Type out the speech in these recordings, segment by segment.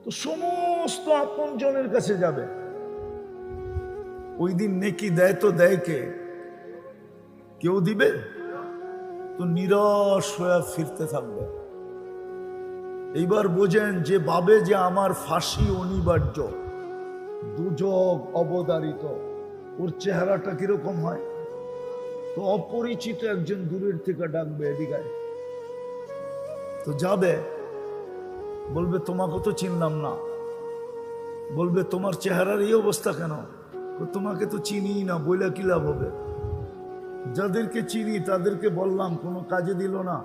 তো সমস্ত আপনজনের কাছে যাবে। ওই দিন নেকি দেয় তো দেয় কে? কেউ দিবে? তো নিরাশ হয়ে ফিরতে থাকবে। এইবার বোঝেন যে ভাবে যে আমার ফাঁসি অনিবার্য, দুজক অবধারিত, ওর চেহারাটা কিরকম হয়? তো অপরিচিত একজন দূরের থেকে ডাকবে, এদিকে তো যাবে, বলবে তোমাকে তো চিনলাম না। বলবে তোমার চেহারার এই অবস্থা কেন? তোমাকে তো চিনি না, বইলা কি লাভ হবে? যাদেরকে চিনি তাদেরকে বললাম, কোনো কাজে দিল না।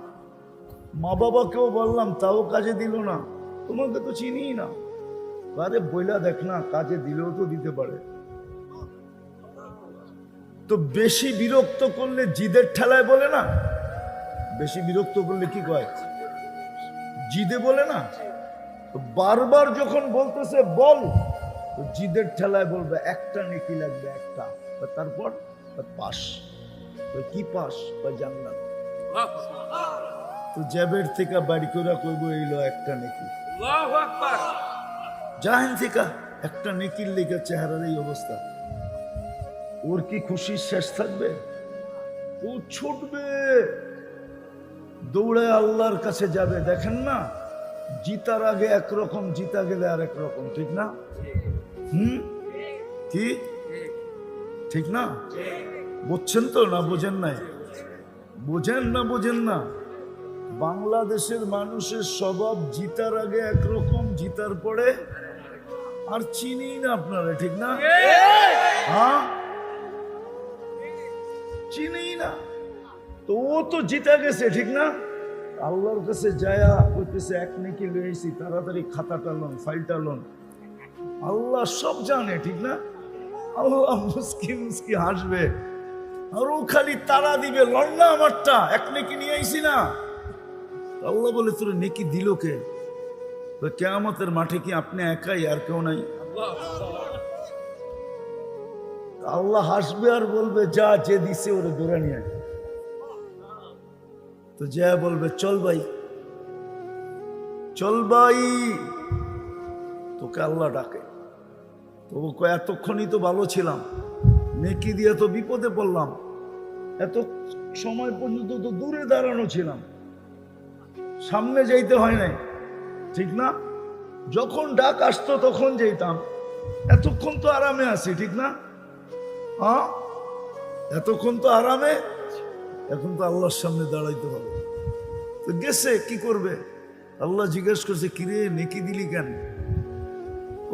মা বাবাকেও বললাম, তাও কাজে দিল না। তোমাকে তো চিনি না। আরে বইলা দেখ না, কাজে দিলেও তো দিতে পারে। তো বেশি বিরক্ত করলে জিদের ঠেলায় বলে না, বেশি বিরক্ত করলে কি কয়? জিদে বলে না। তো বারবার যখন বলতেছে বল, তো জিদের ঠেলায় বলবে একটা নেকি লাগবে, একটা। তারপর পাস। কি পাস? জান্নাত। তো জ্যাবের থেকে বাড়ি করে করবো এইলো একটা নেকি। জাহেন থেকে একটা নেকির লেগে চেহারার এই অবস্থা, ওর কি খুশির শেষ থাকবে? ও ছুটবে, দৌড়ে আল্লাহর কাছে যাবে। দেখেন না, জিতার আগে একরকম, জিতা গেলে আর একরকম, ঠিক না? কি ঠিক না? বুঝছেন তো না বোঝেন নাই? বোঝেন না বোঝেন না? বাংলাদেশের মানুষের স্বভাব জিতার আগে একরকম, জিতার পরে আর চিনি না আপনারা, ঠিক না? হ্যাঁ, চিনি না। তো ও তো জিতা গেছে, ঠিক না? আল্লাহর কাছে যায়া কইতেছে এক নেকি লইছি, তাড়াতাড়ি খাতাটা লোন, ফাইলটা লোন। আল্লাহ সব জানে, ঠিক না? আল্লাহ মুস্কি মুস্কি হাসবে, আর ও খালি তারা দিবে, লন না আমারটা, এক নেকি নিয়ে আইছি না। আল্লাহ বলে তোর নেকি দিল কে? কিয়ামতের মাঠে কি আপনি একাই, আর কেউ নাই? আল্লাহ হাসবে আর বলবে যা, যে দিছে ওরে ধরে নিয়ে। তো যা বলবে চল ভাই, চল ভাই। তোকে আল্লাহ ডাকে। তো এতক্ষণই তো ভালো ছিলাম, নেকি দিয়ে তো বিপদে পড়লাম, এত সময় পর্যন্ত তো দূরে দাঁড়ানো ছিলাম, সামনে যাইতে হয় নাই, ঠিক না? যখন ডাক আসতো তখন যেতাম, এতক্ষণ তো আরামে আছি, ঠিক না? হ্যাঁ, এতক্ষণ তো আরামে, এখন তো আল্লাহর সামনে দাঁড়াইতে হবে। তো গেছে, কি করবে? আল্লাহ জিজ্ঞেস করছে, কিরে নেকি দিলি কেন?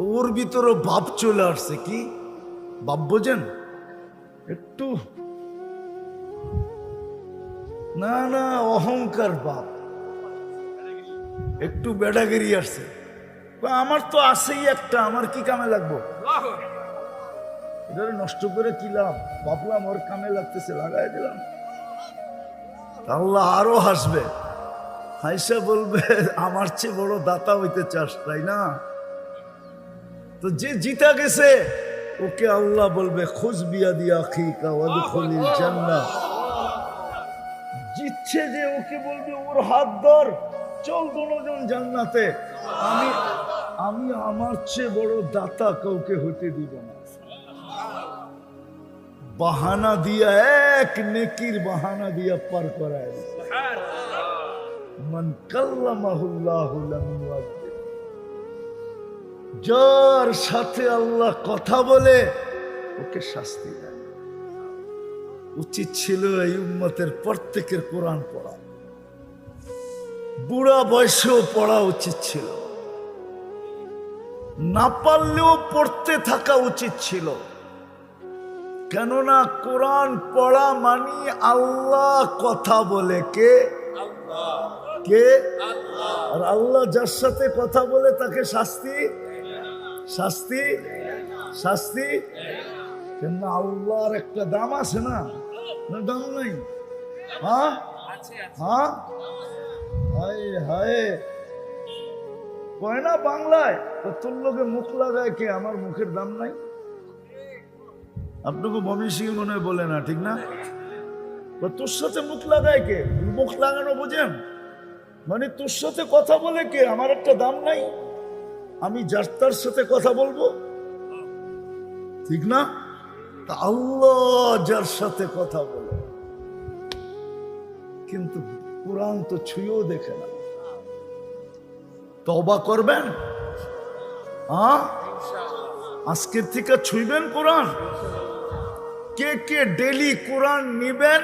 ওর ভিতরে ভাব চলে আসছে। কি ভাব বোঝেন? একটু না না, অহংকার ভাব, একটু বেড়াগিরি আসছে। আমার তো আছেই একটা, আমার কি কামে লাগবো? এটা নষ্ট করে কি লাভ? ভাবলাম ওর কামে লাগতেছে, লাগাই দিলাম। আল্লাহ আরো হাসবে, হাইসা বলবে আমার চেয়ে বড় দাতা হইতে চাস, তাই না? তো যে জিতা গেছে ওকে আল্লাহ বলবে খুজ বিয়া দিয়া আখিকা ওয়াদখুলিল জান্নাহ। জিতছে যে ওকে বলবে ওর হাত ধর, চল দুজন জান্নাতে। আমি আমি আমার চেয়ে বড় দাতা কাউকে হতে দিব না। বাহানা দিয়া, এক নেকির বাহানা দিয়া পার করায়। মান কাল্লামাহুল্লাহু লাম ইউআযিব। যার সাথে আল্লাহ কথা বলে ওকে শাস্তি দেয়। উচিত ছিল এই উম্মতের প্রত্যেকের কোরআন পড়া, বুড়া বয়সেও পড়া উচিত ছিল, না পারলেও পড়তে থাকা উচিত ছিল। কেননা কোরআন পড়া মানি আল্লাহ কথা বলে। কে? কে? আর আল্লাহ যার সাথে কথা বলে তাকে শাস্তি শাস্তি শাস্তি। কেন আল্লাহর একটা দাম আছে না? দাম নাই? হ্যাঁ হ্যাঁ, হায় হায়, কয় না বাংলায়, তোর লোকে মুখ লাগায় কে? আমার মুখের দাম নাই। আপনাকে মমিষিং মনে হয় বলে না, ঠিক না? তোর সাথে মুখ লাগায় কে? মুখ লাগানো বোঝেন মানে তোর সাথে কথা বলে কে? আমার একটা দাম নাই। আমি যার তার সাথে কথা বলবো, ঠিক না? তা আল্লাহ যার সাথে কথা বলে, কিন্তু কোরআন তো ছুঁয়েও দেখে না। তওবা করবেন? আজকের থেকে ছুঁইবেন কোরআন? কে কে ডেলি কোরআন নিবেন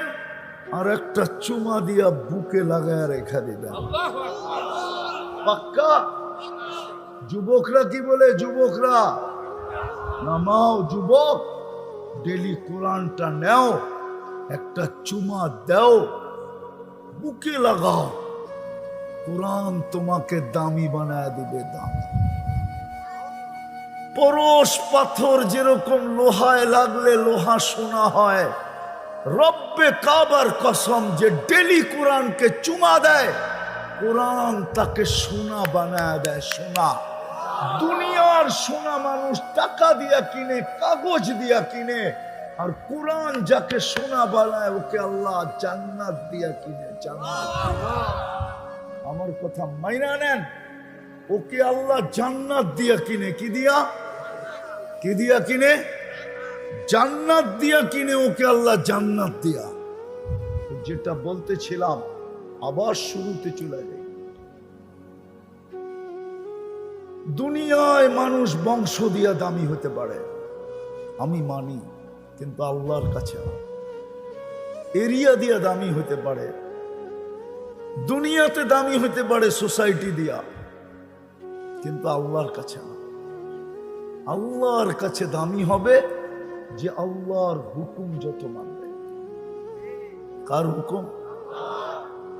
আর একটা চুমা দিয়া বুকে লাগায় রেখা দিবেন? পাক্কা? যুবকরা কি বলে? যুবকরা নামাও, যুবক ডেলি কোরআনটা নেও, একটা চুমা দাও, বুকে লাগাও, কোরআন তোমাকে দামি বানায় দিবে। দামি পরশ পাথর যেরকম লোহায় লাগলে লোহা সোনা হয়, রব্বে কাবার কসম যে ডেলি কোরআনকে চুমা দেয়, কোরআন তাকে সোনা বানায় দেয়। সোনা, দুনিয়ার সোনা মানুষ টাকা দিয়া কিনে, কাগজ দিয়া কিনে, আর কোরআন যাকে সোনা বানায় ওকে আল্লাহ জান্নাত দিয়া কিনে। জান্নাত, আমার কথা মাইনা নেন, ওকে আল্লাহ জান্নাত দিয়া কিনে। কি দিয়া? কি দিয়া কিনে? জান্নাত দিয়া কিনে ওকে আল্লাহ জান্নাত দিয়া। যেটা বলতেছিলাম আবার শুরুতে চলে যাই। দুনিয়ায় মানুষ বংশ দিয়া দামি হতে পারে, আমি মানি, কিন্তু আল্লাহর কাছে না। এরিয়া দিয়া দামি হতে পারে, দুনিয়াতে দামি হতে পারে সোসাইটি দিয়া, কিন্তু আল্লাহর কাছে না। আল্লাহর কাছে দামি হবে যে আল্লাহর হুকুম যত মানবে। কার হুকুম?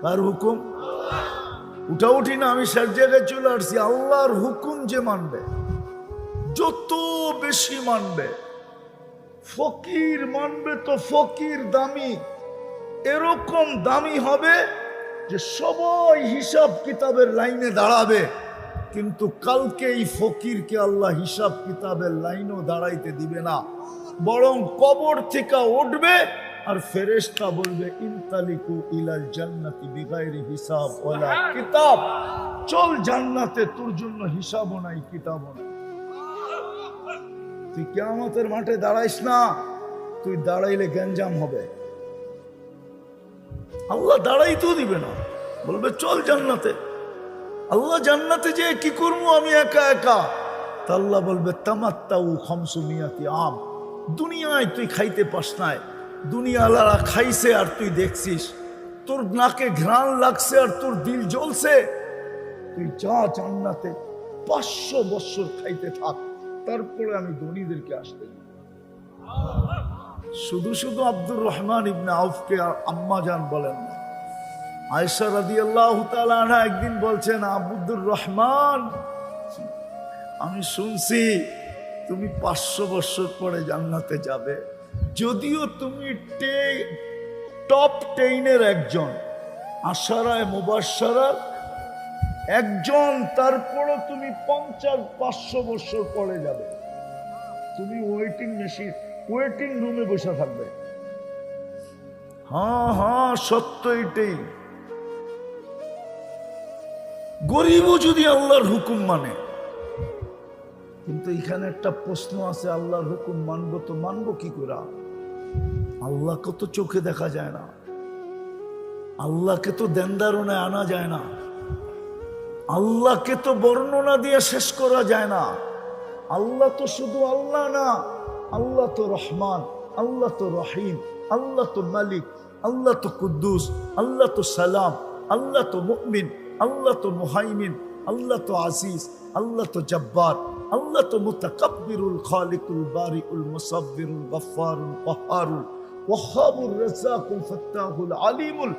কার হুকুম? উঠা উঠি না, আমি সব জায়গায় চলে আসছি। আল্লাহর হুকুম যে মানবে, যত বেশি মানবে। ফকির মানবে তো ফকির দামি, এরকম দামি হবে যে সবাই হিসাব কিতাবের লাইনে দাঁড়াবে, কিন্তু কালকে এই ফকিরকে আল্লাহ হিসাব কিতাবের লাইনও দাঁড়াইতে দিবে না, বরং কবর থেকে উঠবে আর ফেরেশতা বলবে ইনতালিকু ইলাল জান্নাতি বিগাইরি হিসাব ওয়ালা কিতাব, চল জান্নাতে, তোর জন্য হিসাবও নাই কিতাবও নাই। তুই কিয়ামতের মাঠে দাঁড়াইস না, তুই দাঁড়াইলে গ্যাঞ্জাম হবে। আল্লাহ দাঁড়াইতেও দিবে না, বলবে চল জান্নাতে। আল্লাহ জান্নাতে যে কি করবো আমি একা একা? তা আল্লাহ বলবে তামাত্তাউ খামসুমিয়াতি আম, দুনিয়ায় তুই খাইতে পাস নাই, দুনিয়াওয়ালারা খাইছে আর তুই দেখছিস, তোর নাকে ঘ্রাণ লাগছে আর তোর দিল জ্বলছে, তুই যা জান্নাতে 500 বছর খাইতে থাক, তারপরে আমি ধনীদেরকে আসতে দিই। শুধু শুধু আব্দুর রহমান ইবনে আউফকে আম্মা জান বলেন না, আয়েশা রাদিয়াল্লাহু তাআলা আনহা একদিন বলছেন, আব্দুর রহমান, আমি শুনছি তুমি 500 বছর পরে জান্নাতে যাবে, যদিও তুমি টপ 10-এর একজন, আশারায়ে মুবাশশারার একজন, তারপরও তুমি 500 বছর পরে যাবে। তুমি ওয়েটিং রুমে বসে থাকবে। হ্যাঁ হ্যাঁ, সত্য এটাই। গরিবও যদি আল্লাহর হুকুম মানে, কিন্তু এখানে একটা প্রশ্ন আছে, আল্লাহর হুকুম মানবো তো মানবো কি করে? আল্লাহকে তো চোখে দেখা যায় না, আল্লাহকে তো দেনদারণে আনা যায় না, আল্লাহকে তো বর্ণনা দিয়ে শেষ করা যায় না। আল্লাহ তো শুধু আল্লাহ না, আল্লাহ তো রহমান, আল্লাহ তো রহিম, আল্লাহ তো মালিক, আল্লাহ তো কুদ্দুস, আল্লাহ তো সালাম, আল্লাহ তো মুমিন, আল্লাহ তো মুহাইমিন, আল্লাহ তো আজিজ, আল্লাহ তো জব্বার, আল্লাহ তো মুতাকাব্বিরুল খালিকুল বারিউল মুসাব্বিরুল গফফারুল কহ্হারুল ওয়াহ্হাবুর রাজ্জাকুল ফাত্তাহুল আলিমুল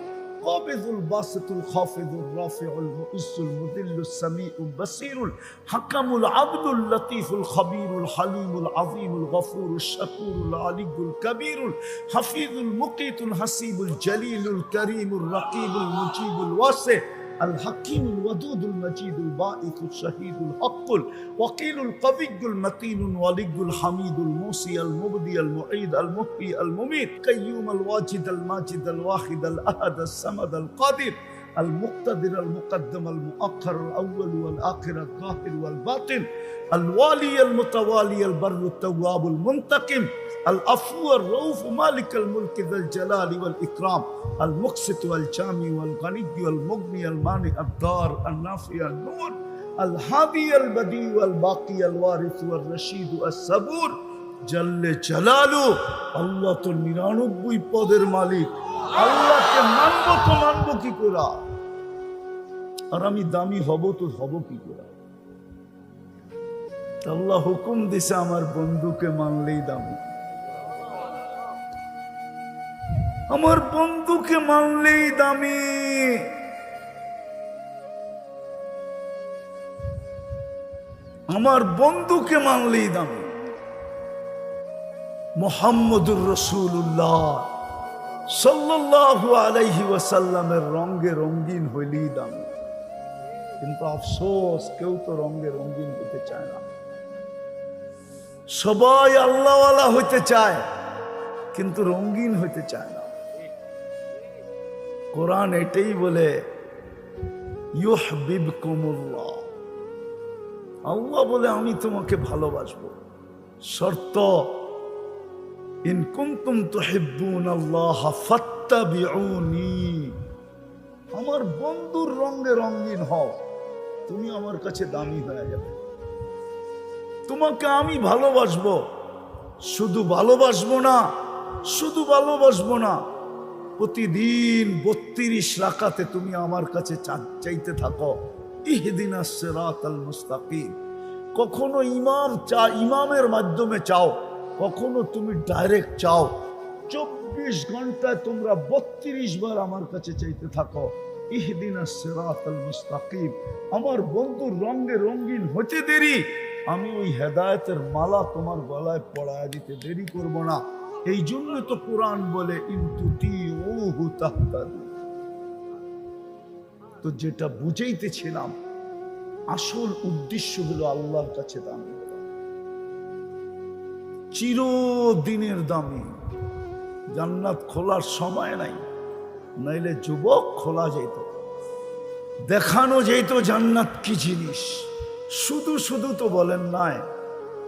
কাবিযুল বাসিতুল খাফিযুর রাফিউল মুইজ্জুল মুদিল্লুস সামিউল বাসীরুল হাকামুল আদলুল লতীফুল খবীরুল হালিমুল আযীমুল গফুরুশ শাকুরুল আলিয়ুল কবীরুল হাফিজুল মুকীতুল হাসিবুল জলিলুল করিমুর রকিবুল মুজিবুল ওয়াসি الحكيم الودود المجيد الباعث الشهيد الحق الوكيل القوي المتين الولي الحميد الموصي المبدي المعيد المحيي المميت قيوم الواجد الماجد الواحد الأحد الصمد القادر المقتدر المقدم المؤخر الأول والآخر الظاهر والباطن الوالي المتوالي البر التواب المنتقم العفو الرؤوف مالك الملك ذا الجلال والإكرام المقسط والجامع والغني والمغني المانع الدار النافع النور الهادي البديع والباقي الوارث والرشيد الصبور জাল্লে জালালু। আল্লাহ তো 99 পদের মালিক, আল্লাহকে মানবো কি করে? আর আমি দামি হব তো হব কি করে? আল্লাহ হুকুম দিছে আমার বন্ধুকে মানলেই দামি, আমার বন্ধুকে মানলেই দামি। আমার বন্ধুকে মানলেই দামি। মুহাম্মদুর রাসূলুল্লাহ সাল্লাল্লাহু আলাইহি ওয়াসাল্লামের রঙে রঙিন হইলেই দামি। কিন্তু আফসোস, কেউ তো রঙে রঙিন হতে চায় না। সবাই আল্লাহওয়ালা হইতে চায় কিন্তু রঙিন হইতে চায় না। কোরআন এটাই বলে, ইউহিব্বুকুমুল্লাহ, আল্লাহ বলে আমি তোমাকে ভালোবাসবো। শর্ত, ইন কুনতুম তুহিব্বুনাল্লাহ ফাত্তাবিউনি, আমার বন্ধুর রঙে রঙিন হও, তুমি আমার কাছে দামি হয়ে যাবে। তোমাকে আমি ভালোবাসবো, শুধু ভালোবাসবো না, প্রতিদিন 32 রাকাতে তুমি আমার কাছে চাইতে থাকো, ইহদিনাস সিরাতাল মুস্তাকিম। কখনো ইমামের মাধ্যমে চাও, কখনো তুমি ডাইরেক্ট চাও। 24 ঘন্টায় তোমরা 32 বার আমার কাছে চাইতে থাকো, ইহদিনাস সিরাতাল মুস্তাকিম। আমার বন্ধুর রঙে রঙিন হতে দেরি, আমি ওই হেদায়েতের মালা তোমার গলায় পড়ায় দিতে দেরি করব না। এই জন্য তো কোরআন বলে, ইনতুতিউহু তাহতাদু। তো যেটা বুঝাইতেছিলাম, আসল উদ্দেশ্য হলো আল্লাহর কাছে দামি, চিরদিনের দামি। জান্নাত খোলার সময় নাই, নাইলে যুবক খোলা যেত, দেখানো যেত জান্নাত কি জিনিস। শুধু তো বলেন নাই,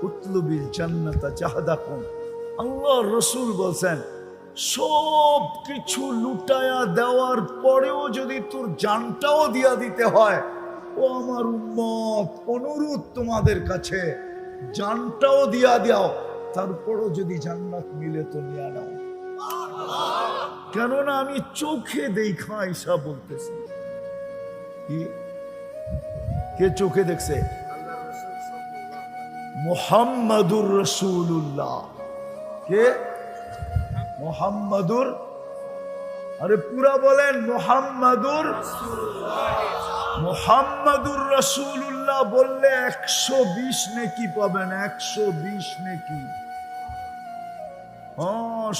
উতলুবিল জান্নাতা জাহাদাকুম। আল্লাহ রসুল বলছেন, সব কিছু লুটায়া দেওয়ার পরেও যদি তোর জানটাও দিয়া দিতে হয়, ও আমার উম্মত, অনুরোধ তোমাদের কাছে, জানটাও দিয়া দাও, তারপরও যদি জান্নাত মিলে তো নিয়ে নাও। কেননা আমি চোখে দেখা ঈসা বলতেছি। কে চোখে দেখছে? মুহাম্মাদুর রাসূলুল্লাহ। কে? মুহাম্মাদুর, আরে পুরা বলেন, মুহাম্মাদুর রাসূলুল্লাহ বললে 120 নেকি পাবেন, 120 নেকি।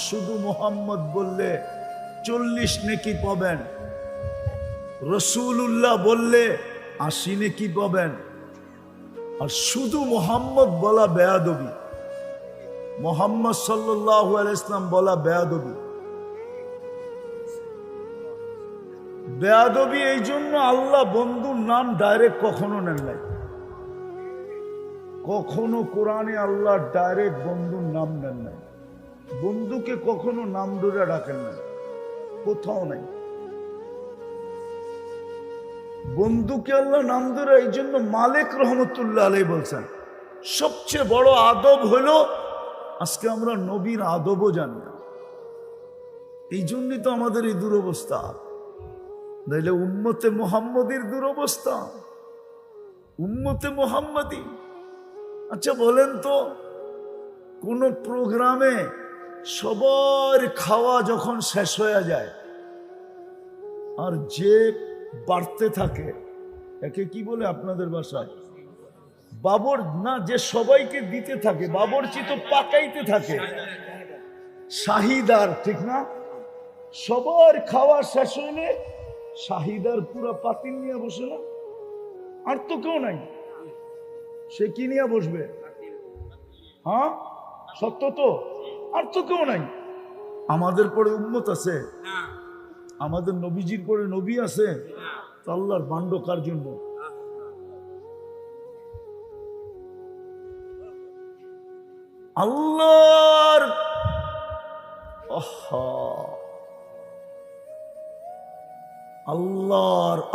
শুধু মুহাম্মদ বললে 40 নেকি পাবেন, রাসূলুল্লাহ বললে 80 নেকি পাবেন। আর শুধু মুহাম্মদ বলা বেয়াদবি, মুহাম্মদ সাল্লাল্লাহু আলাইহি ওয়াসাল্লাম বলা বেয়াদবি। বেয়াদবি এই জন্য, আল্লাহ বন্ধুর নাম ডাইরেক্ট কখনো নেন নাই। কখনো কোরআনে আল্লাহ ডাইরেক্ট বন্ধুর নাম নেন নাই, বন্ধুকে কখনো নাম ধরে ডাকেন নাই, কোথাও নাই। বন্ধুকে আল্লাহ নাম ধরে, এই জন্য মালিক রহমতুল্লাহ আলাইহি বলছেন, সবচেয়ে বড় আদব হলো, আজকে আমরা নবীর আদবও জানি না। এই জন্যই তো আমাদের এই দুরবস্থা। নাইলে উম্মতে মুহাম্মদীর দুরবস্থা, উম্মতে মুহাম্মদী। আচ্ছা বলেন তো, কোন প্রোগ্রামে সবার খাওয়া যখন শেষ হয়ে যায়, আর যে বাড়তে থাকে, একে কি বলে আপনাদের ভাষায়? বাবর না, যে সবাইকে দিতে থাকে, বাবরচি তো পাকাইতে থাকে, শাহিদার, ঠিক না? সবার খাওয়া শেষ হইলে শাহিদার পুরা পাতিল নিয়ে বসে না, আর তো কেউ নাই, সে কি নিয়ে বসবে? হ্যাঁ, সত্য তো, আর তো কেউ নাই। আমাদের পরে উম্মত আছে, আমাদের নবীজির পরে নবী আছে, তো আল্লাহর বান্ড কার জন্য? আল্লাহর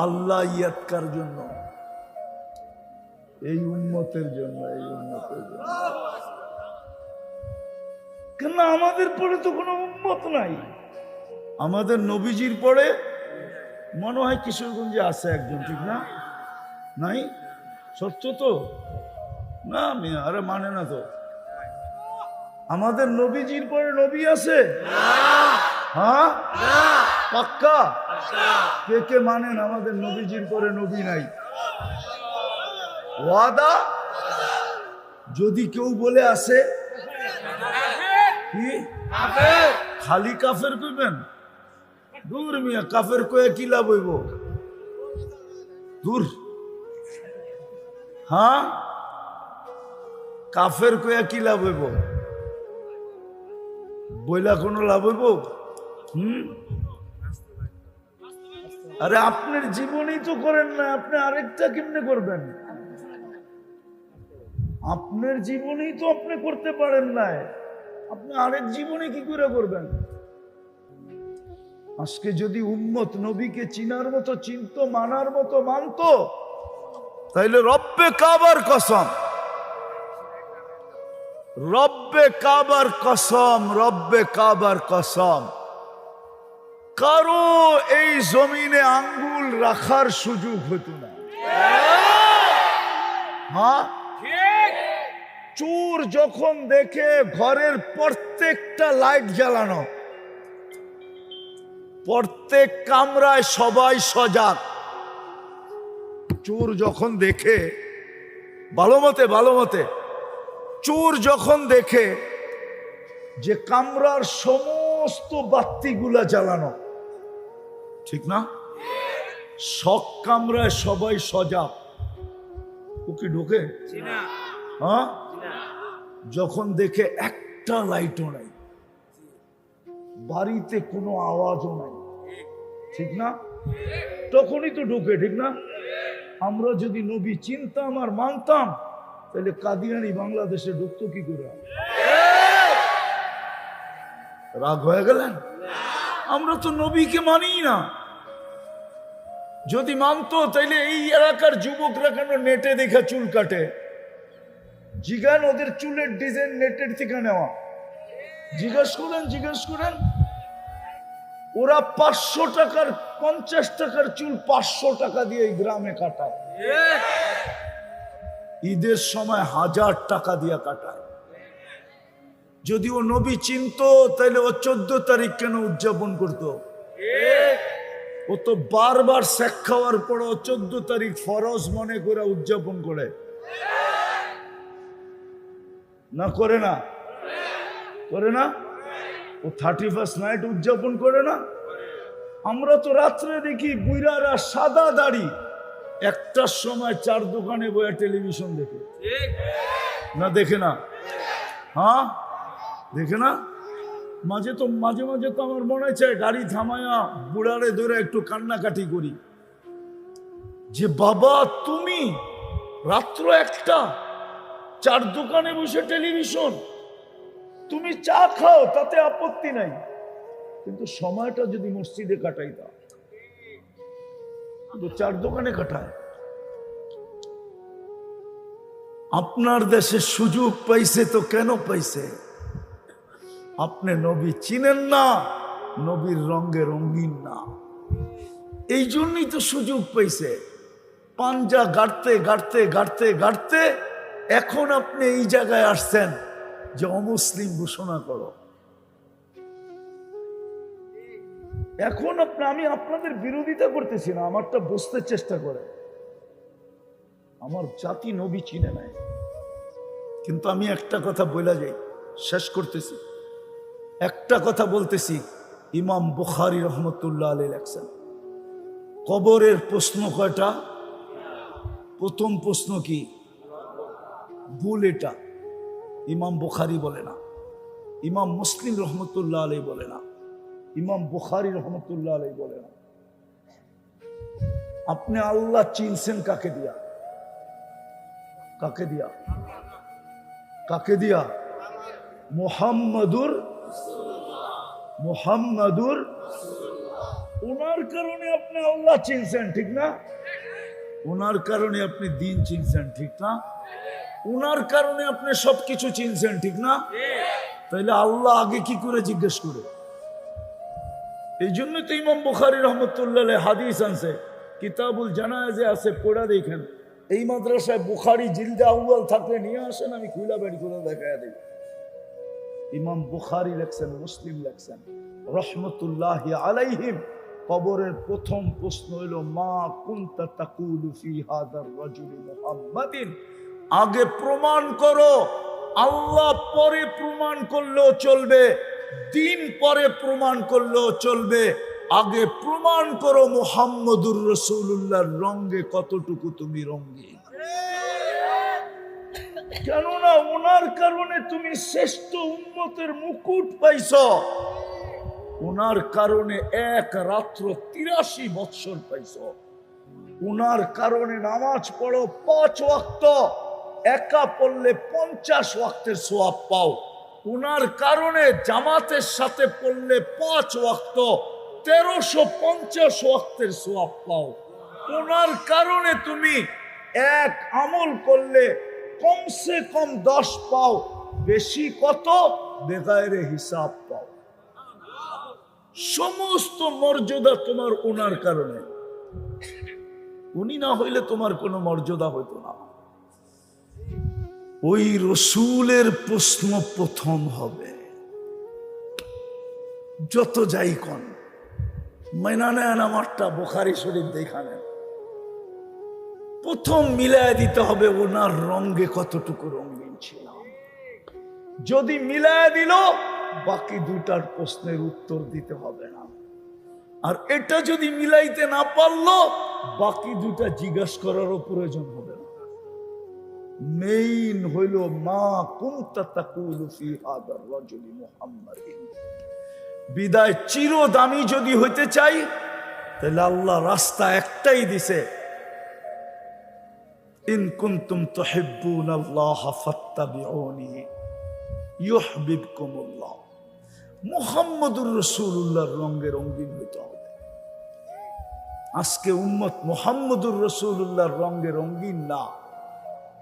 আল্লাহ ইয়াতকার জন্য, এই উম্মতের জন্য, এই উম্মতের জন্য। কেন আমাদের পরে তো কোনো উম্মত নাই। আমাদের নবীজির পরে মনে হয় কিশোরগঞ্জে আছে একজন, ঠিক না? নাই? সত্য তো না? মিয়া আরে মানে না তো। আমাদের নবীজির পরে নবী আছে? হ্যাঁ, পাক্কা? কে কে মানেন আমাদের নবীজির পরে নবী নাই? ওয়াদা? যদি কেউ বলে আসে কি খালি কাফের কইবেন? দূর মিয়া, কাফের কয়ে কি লাভ হইব? দূর। হ্যাঁ, কাফের কয়ে কি লাভ হইব? বইলা কোনো লাভ হইব? আরে আপনার জীবনেই তো করেন না, আপনি আরেকটা কেমনে করবেন? আপনার জীবনেই তো আপনি করতে পারেন না, আপনি আরেক জীবনে কি করে করবেন? আজকে যদি উম্মত নবীকে চিনার মতো চিনতো, মানার মতো মানতো, তাইলে রব্বে কাবার কসম, রব্বে কাবার কসম, রব্বে কাবার কসম, কারো এই জমিনে আঙ্গুল রাখার সুযোগ হতো না। হ্যাঁ, চোর যখন দেখে ঘরের প্রত্যেকটা লাইট জ্বালানো, প্রত্যেক কামরায় সবাই সজাগ, চোর যখন দেখে, ভালো মতে চোর যখন দেখে যে কামরার সমস্ত বাতিগুলা জ্বালানো, ঠিক না? সব কামরায় সবাই সজাগ, ও কি ঢোকে? হ্যাঁ, যখন দেখে একটা লাইটও নাই, বাড়িতে কোনো আওয়াজও নাই, ঠিক না? তখনই তো ঢোকে, ঠিক না? আমরা যদি নবী চিনতাম আর মানতাম, তাহলে কাদিয়ানি বাংলাদেশে ঢুকতো কি করে? রাগ হয়ে গেলেন? আমরা তো নবীকে মানি না। যদি মানতো তাইলে এই এলাকার যুবকরা কেন নেটে দেখা চুল কাটে? জিগান ওদের চুলের ডিজাইন নেটের থেকে নেওয়া, জিজ্ঞেস করেন। ওরা 500 টাকার 50 টাকার চুল 500 টাকা দিয়ে এই গ্রামে কাটায়, ঈদের সময় 1000 টাকা দিয়ে কাটায়। যদি ও নবী চিনতো তাহলে ও 14 তারিখ কেন উদযাপন করতো? ও তো বারবার শেখ খাওয়ার পর 14 তারিখ ফরজ মনে করে উদযাপন করে না? করে না? ও 31st নাইট উদযাপন করে না? আমরা তো রাত্রে দেখি বুইরারা সাদা দাড়ি 1টার সময় 4 দোকানে বইয়া টেলিভিশন দেখে না? দেখে না? হ্যাঁ, দেখে না? মাঝে মাঝে তো আমার মনে চায় গাড়ি থামায়া বুড়ারে ধরে একটু কান্নাকাটি করি যে বাবা, তুমি রাত্র 1টা 4 দোকানে বসে টেলিভিশন, তুমি চা খাও তাতে আপত্তি নাই, কিন্তু সময়টা যদি মসজিদে কাটাইতা, তো 4 দোকানে কাটায়। আপনার দেশে সুযোগ পাইছে তো কেন পাইছে? আপনি নবী চিনেন না, নবীর রঙে রঙিন না, এই জন্যই তো সুযোগ পাইছে। পাঞ্জা গাড়তে এখন আপনি এই জায়গায় আসছেন যে অমুসলিম ঘোষণা করো। এখন আমি আপনাদের বিরোধিতা করতেছি না, আমারটা বুঝতে চেষ্টা করে। আমার জাতি নবী চিনে নাই, কিন্তু আমি একটা কথা বলে যাই, শেষ করতেছি, একটা কথা বলতেছি। ইমাম বুখারী রহমতুল্লাহ আলাইহি লেখছেন, কবরের প্রশ্ন কয়টা? প্রথম প্রশ্ন কি? ভুল, এটা ইমাম বুখারী বলে না, ইমাম মুসলিম রহমতুল্লাহ আলাইহি বলে না, ইমাম বুখারী রহমতুল্লাহ আলাইহি বলে না। আপনি আল্লাহ চিনছেন কাকে দিয়া? কাকে দিয়া? কাকে দিয়া? মুহাম্মাদুর ওনার কারণে আপনি আল্লাহ চিনছেন, ঠিক না? ওনার কারণে আপনি দিন চিনছেন, ঠিক না? ওনার কারণে আপনি সবকিছু চিনছেন, ঠিক না? তাইলে আল্লাহ আগে কি করে জিজ্ঞেস করে? এই জন্য তো ইমাম বুখারী রহমতুল্লাহ আলাইহি হাদিস আনছে, কিতাবুল জানায়েজে আছে, পড়া দেখেন। এই মাদ্রাসায় বুখারী জিলদে আউয়াল থাকলে নিয়ে আসেন, আমি খুলা বের করে দেখায়া দেব। ইমাম বুখারী লেখছেন, মুসলিম লেখছেন রহমতুল্লাহি আলাইহিম, কবরের প্রথম প্রশ্ন হলো মা কুনতা তাকুলু ফি হাদার রাজুলি মুহাম্মাদিন। আগে প্রমাণ করো, আল্লাহ পরে প্রমাণ করলেও চলবে, দিন পরে প্রমাণ করলেও চলবে। আগে প্রমাণ করো মুহাম্মদুর রাসূলুল্লাহর রঙে কতটুকু তুমি রঙিন। কেননা ওনার কারণে তুমি শ্রেষ্ঠ উম্মতের মুকুট পাইছ। ওনার কারণে এক রাত্র 83 বৎসর পাইছ। ওনার কারণে নামাজ পড়ো 5 ওয়াক্ত, একা পড়লে 50 ওয়াক্তের সওয়াব পাও। ওনার কারণে জামাতের সাথে পড়লে 5 ওয়াক্ত 1350 ওয়াক্তের সওয়াব পাও। ওনার কারণে তুমি এক আমল করলে কমসে কম 10 পাও, বেশি কত বেগায়রে হিসাব পাও। সমস্ত মর্যাদা তোমার ওনার কারণে। উনি না হইলে তোমার কোনো মর্যাদা হইতো না। ওই রসুলের প্রশ্ন প্রথম হবে, যত যাই কন মাইনা নেন আমারটা বুখারী শরীফ দেখানেন। প্রথম মিলায় দিতে হবে ওনার রঙে কতটুকু রঙিন ছিলাম। যদি মিলায় দিল, বাকি দুটার প্রশ্নের উত্তর দিতে হবে না। আর এটা যদি মিলাইতে না পারলো, বাকি দুটা জিজ্ঞাসা করারও প্রয়োজন হবে না। মেইন হইল মা কুনতা তাকুলু ফি হাদার রাজুলি মুহাম্মাদিন। বিদায় চিরদামি যদি হইতে চাই, তাহলে আল্লাহ রাস্তা একটাই দিছে, ইন কুনতুম তুহিব্বুনাল্লাহ ফাত্তাবিউনি ইউহিব্বুকুমুল্লাহ। মুহাম্মদুর রাসূলুল্লাহর রঙে রঙিন হইতে হবে। আজকে উম্মত মুহাম্মদুর রাসূলুল্লাহর রঙে রঙিন না।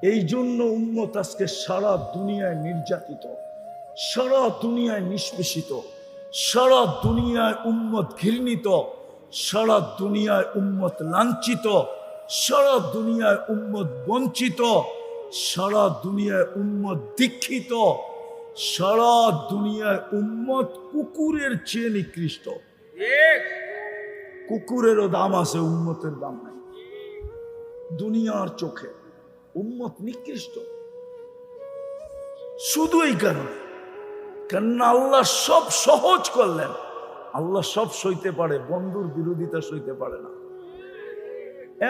এই জন্য উম্মত আজকে সারা দুনিয়ায় নির্যাতিত, সারা দুনিয়ায় নিষ্পেষিত, সারা দুনিয়ায় উম্মত ঘৃণিত, সারা দুনিয়ায় উম্মত লাঞ্ছিত, সারা দুনিয়ায় উম্মত বঞ্চিত, সারা দুনিয়ায় উম্মত দীক্ষিত, সারা দুনিয়ায় উম্মত কুকুরের চেয়ে নিকৃষ্ট। কুকুরেরও দাম আছে, উম্মতের দাম নাই। দুনিয়ার চোখে উম্মত নিকৃষ্ট শুধু এই কারণে, কেননা আল্লাহ সব সহজ করলেন। আল্লাহ সব সইতে পারে, বন্ধুর বিরোধিতা সইতে পারে না।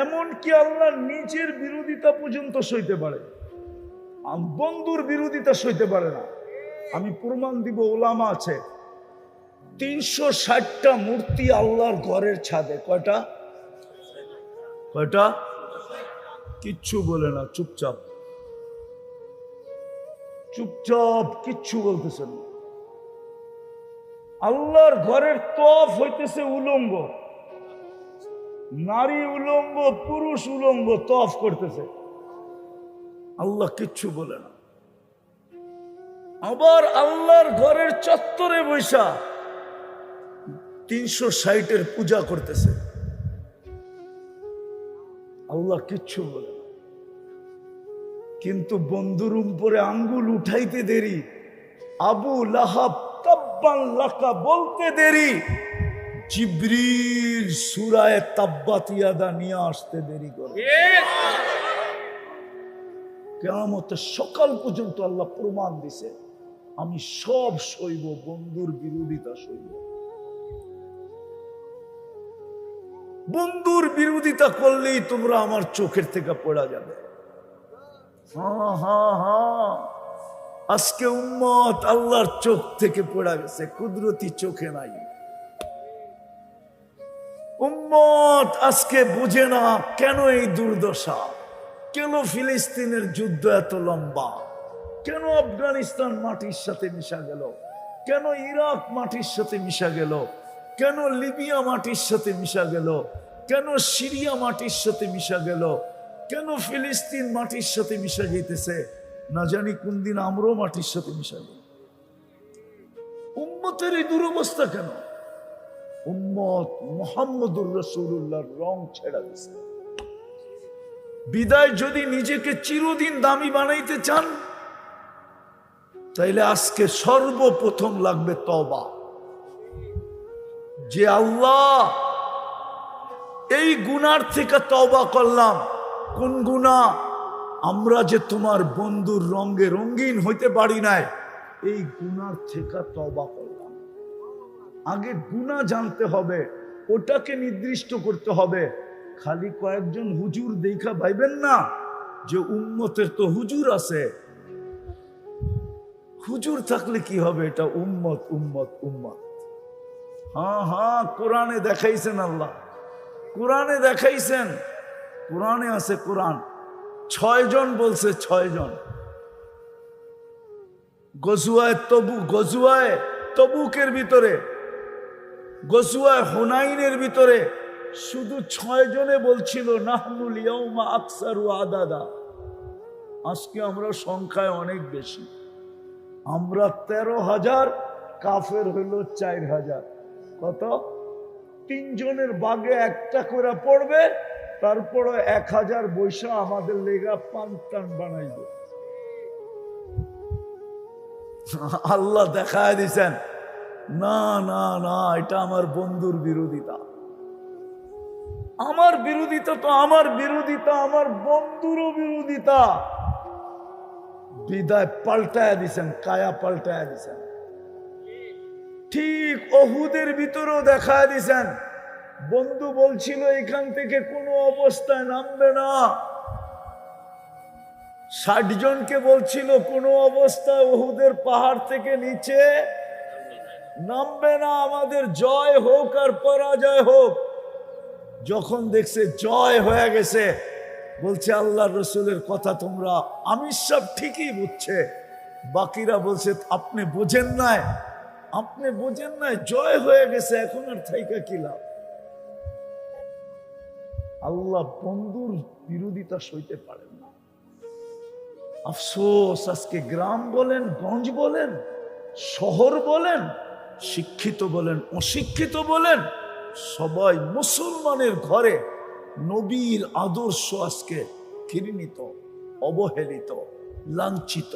এমনকি আল্লাহ নিজের বিরোধিতা পর্যন্ত সইতে পারে, বন্ধুর বিরোধিতা সইতে পারে না। আমি প্রমাণ দিব, ওলামা আছে 360টা মূর্তি আল্লাহর ঘরের ছাদে। কয়টা? কয়টা? কিচ্ছু বলে না, চুপচাপ চুপচাপ, কিচ্ছু বলতেছেন না। আল্লাহর ঘরের তওয়াফ হইতেছে উলঙ্গ, নারী উলঙ্গ, পুরুষ উলঙ্গ তওয়াফ করতেছে, আল্লাহ কিচ্ছু বলে না। আবার আল্লাহর ঘরের চত্বরে বৈশা 360-এর পূজা করতেছে, আল্লাহ কিচ্ছু বলে না। কিন্তু বন্ধুর উপরে আঙ্গুল উঠাইতে দেরি, আবু লাহাব তাব্বান লাকা বলতে দেরি, জিবরিল সূরায়ে তাব্বাত ইয়াদা নিয়ে আসতে দেরি করে। কিয়ামতের সকাল পর্যন্ত আল্লাহ প্রমাণ দিছে, আমি সব সইব, বন্ধুর বিরোধিতা সইব। বন্ধুর বিরোধিতা করলেই তোমরা আমার চোখের থেকে পড়া যাবে। হ্যাঁ হ্যাঁ হ্যাঁ, আজকে উম্মত আল্লাহর চোখ থেকে পড়া গেছে, কুদরতি চোখে নাই। উম্মত আজকে বুঝে না কেন এই দুর্দশা, কেন ফিলিস্তিনের যুদ্ধ এত লম্বা, কেন আফগানিস্তান মাটির সাথে মিশা গেল, কেন ইরাক মাটির সাথে মিশা গেল, কেন লিবিয়া মাটির সাথে মিশা গেল, কেন সিরিয়া মাটির সাথে মিশা গেল, কেন ফিলিস্তিন মাটির সাথে মিশা যেতেছে, না জানি কোন দিন আমরাও মাটির সাথে মিশা গেল। উম্মতের এই দুরবস্থা কেন? উম্মত মুহাম্মদুর রাসূলুল্লাহর রং ছেড়া দিছে। বিদায় যদি নিজেকে চিরদিন দামি বানাইতে চান, তাইলে আজকে সর্বপ্রথম লাগবে তওবা। যে আল্লাহ এই গুনার থেকে তওবা করলাম। কোন গুনাহ? আমরা যে তোমার বন্ধুর রঙে রঙিন হইতে পারি নাই, এই গুনার থেকে তওবা করলাম। আগে গুনাহ জানতে হবে, ওটাকে নির্দিষ্ট করতে হবে। খালি কয়েকজন হুজুর দেখা পাইবেন না যে উম্মতের তো হুজুর আছে। হুজুর থাকলে কি হবে? এটা উম্মত উম্মত উম্মত। হ্যাঁ, কোরআনে দেখাইছেন আল্লাহ, কোরআনে দেখাইছেন, কোরআনে আছে। কোরআন 6 জন বলছে, 6 জন। গজওয়ায়ে তবুকের ভিতরে, গজওয়ায়ে হুনাইনের ভিতরে শুধু 6 জনে বলছিল নাহনুল ইয়াউমা আকসারু আদাদা। আজকে আমরা সংখ্যায় অনেক বেশি, আমরা 13,000, কাফের হইল 4,000। কত? 3 জনের বাগে একটা করে পড়বে, তারপরে 1,000 বৈশা আমাদের লেগা পান্তান বানাইব। আল্লাহ দেখায় দিছেন, না না না, এটা আমার বন্ধুর বিরোধিতা। আমার বিরোধিতা তো আমার বিরোধিতা, আমার বন্ধুরও বিরোধিতা। বিদায় পাল্টায় দিছেন, কায়া পাল্টায় দিছেন। ঠিক ওহুদের ভিতরেও দেখায় দিছেন। বন্ধু বলছিল এখান থেকে কোনো অবস্থায় নামবে না, 60 জনকে বলছিল কোনো অবস্থায় ওহুদের পাহাড় থেকে নিচে নামবে না, আমাদের জয় হোক আর পরাজয় হোক। যখন দেখছে জয় হয়ে গেছে, বলছে আল্লাহ রসুলের কথা তোমরা আমির সব ঠিকই বুঝছে। বাকিরা বলছে আপনি বোঝেন নাই, আপনি বোঝেন নাই, জয় হয়ে গেছে, এখন আর থাইকা কি লাভ। আল্লাহ বন্ধুর বিরোধিতা সইতে পারেন না। আফসোস, আজকে গ্রাম বলেন, গঞ্জ বলেন, শহর বলেন, শিক্ষিত বলেন, অশিক্ষিত বলেন, সবাই মুসলমানের ঘরে নবীর আদর্শ আজকে ঘৃণিত, অবহেলিত, লাঞ্ছিত।